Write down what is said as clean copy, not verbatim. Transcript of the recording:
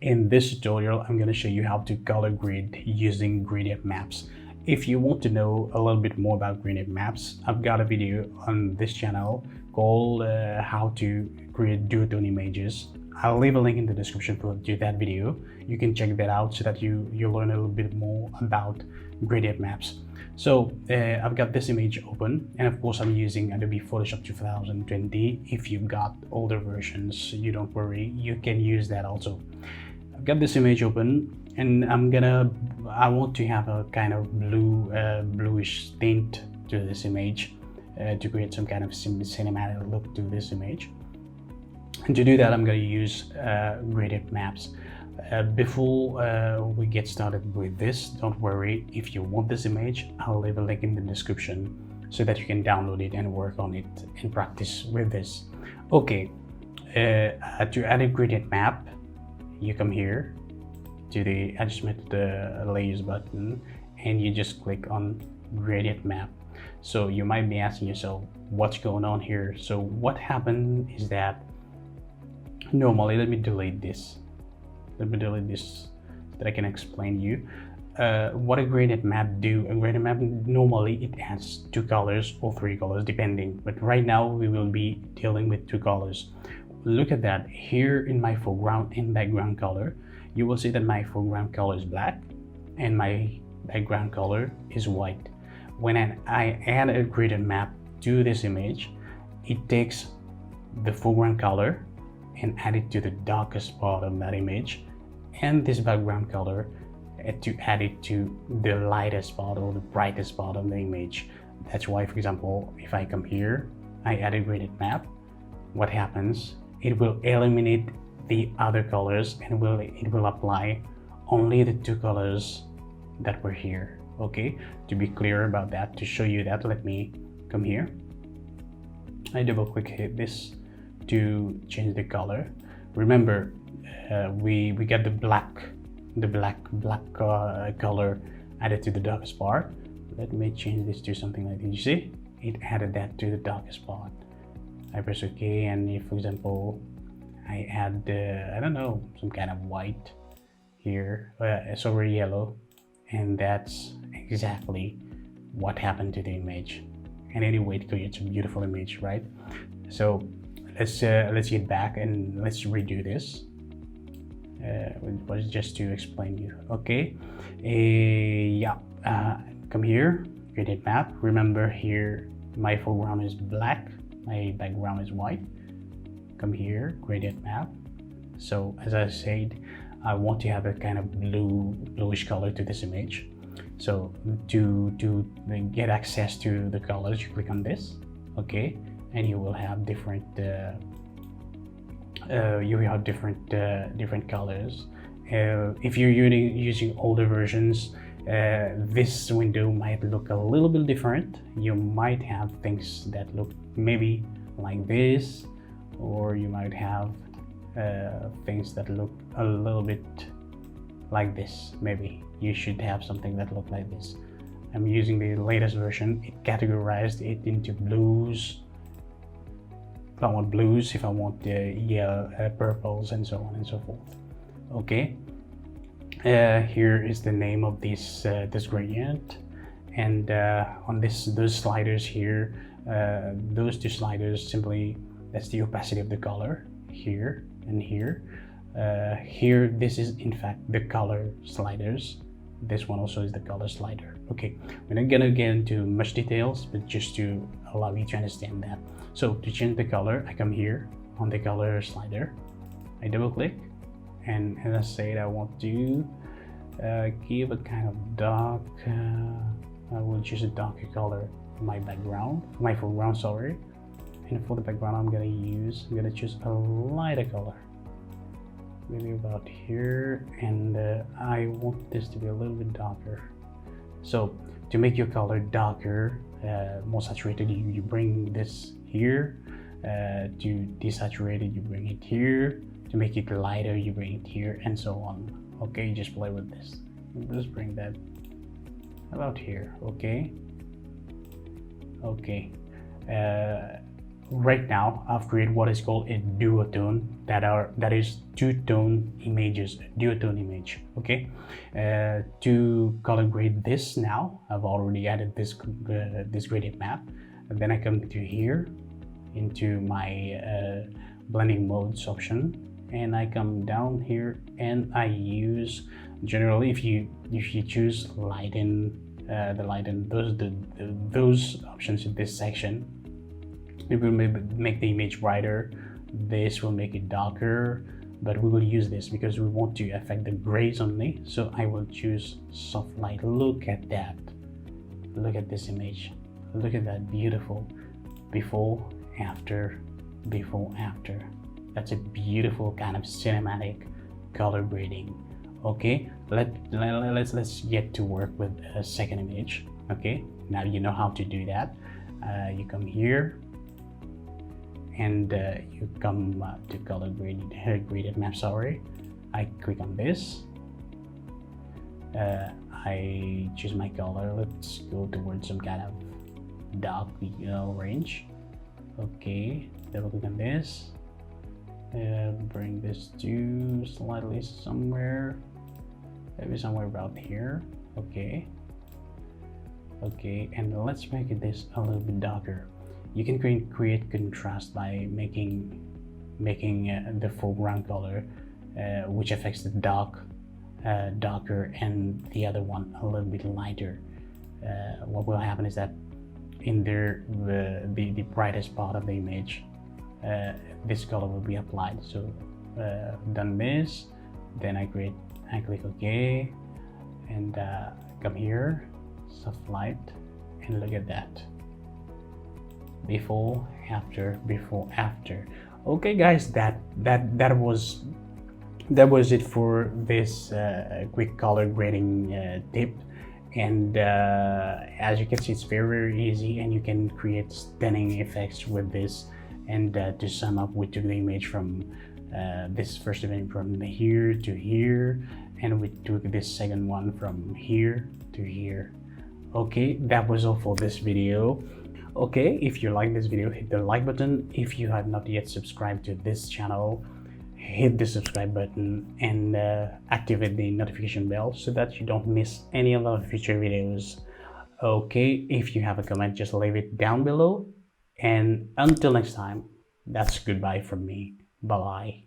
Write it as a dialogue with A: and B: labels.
A: In this tutorial, I'm going to show you how to color grade using gradient maps. If you want to know a little bit more about gradient maps, I've got a video on this channel called how to create duotone images. I'll leave a link in the description to that video. You can check that out so that you learn a little bit more about gradient maps. So I've got this image open, and of course I'm using Adobe Photoshop 2020. If you've got older versions, you don't worry, you can use that also. I've got this image open, and I want to have a kind of bluish tint to this image to create some kind of cinematic look to this image. And to do that, I'm going to use gradient maps. Before we get started with this, don't worry, if you want this image, I'll leave a link in the description so that you can download it and work on it and practice with this. Okay, to add a gradient map, you come here to the adjustment layers button and you just click on gradient map. So you might be asking yourself, what's going on here? So what happened is that normally, let me delete this so that I can explain you what a gradient map do. A gradient map, normally it adds 2 colors or 3 colors depending, but right now we will be dealing with 2 colors. Look at that. Here in my foreground and background color, you will see that my foreground color is black and my background color is white. When I add a gradient map to this image, it takes the foreground color and add it to the darkest part of that image, and this background color to add it to the lightest part or the brightest part of the image. That's why, for example, if I come here, I add a gradient map, what happens? It will eliminate the other colors and it will apply only the 2 colors that were here. Okay, to be clear about that, to show you that, let me come here. I double click hit this to change the color. Remember, we get the black color added to the darkest part. Let me change this to something like this. You see, it added that to the darkest part. I press OK, and if, for example, I add I don't know, some kind of white here, it's already yellow, and that's exactly what happened to the image. And anyway, it creates a beautiful image, right? So let's get back and let's redo this. It was just to explain you. Okay, come here, gradient map. Remember, here my foreground is black, my background is white. Come here, gradient map. So as I said, I want to have a kind of bluish color to this image. So to get access to the colors, you click on this. Okay, and you will have different different colors. If you're using older versions, this window might look a little bit different. You might have things that look maybe like this, or you might have things that look a little bit like this. Maybe you should have something that look like this. I'm using the latest version. It categorized it into blues. If I want blues, if I want yellow, purples, and so on and so forth. Okay, here is the name of this gradient, and on those sliders here, those 2 sliders, simply that's the opacity of the color here and here. Here, this is in fact the color sliders. This one also is the color slider. Okay, we're not gonna get into much details, but just to allow you to understand that. So to change the color, I come here on the color slider, I double click, and as I said, I want to give a kind of dark, I will choose a darker color for my background, my foreground, sorry. And for the background, I'm gonna choose a lighter color, maybe about here, and I want this to be a little bit darker. So to make your color darker, more saturated, you bring this here. To desaturated, you bring it here. To make it lighter, you bring it here, and so on. Okay, just play with this. Just bring that about here. Okay. right now I've created what is called a duotone, that is two-tone images, duotone image. Okay, to color grade this, now I've already added this this gradient map, and then I come to here into my blending modes option, and I come down here and I use, generally if you choose lighten, the lighten, those options in this section, it will make the image brighter. This will make it darker, but we will use this because we want to affect the grays only. So I will choose soft light. Look at that, look at this image, look at that beautiful before, after, before, after. That's a beautiful kind of cinematic color grading. Okay, let's get to work with a second image. Okay, now you know how to do that. You come here and you come to color graded map. Sorry, I click on this. I choose my color. Let's go towards some kind of dark range. Okay, double click on this. Bring this to slightly somewhere, maybe somewhere about here. Okay, and let's make this a little bit darker. You can create contrast by making the foreground color, which affects the darker, and the other one a little bit lighter. What will happen is that in the brightest part of the image, this color will be applied. So done this, then I click OK, and come here, soft light, and look at that. Before, after, before, after. Okay guys, that was it for this quick color grading tip. And as you can see, it's very easy, and you can create stunning effects with this. And to sum up, we took the image from this first image from here to here, and we took this second one from here to here. Okay, that was all for this video. Okay, if you like this video, hit the like button. If you have not yet subscribed to this channel, hit the subscribe button and activate the notification bell so that you don't miss any of our future videos. Okay, if you have a comment, just leave it down below. And until next time, that's goodbye from me. Bye-bye.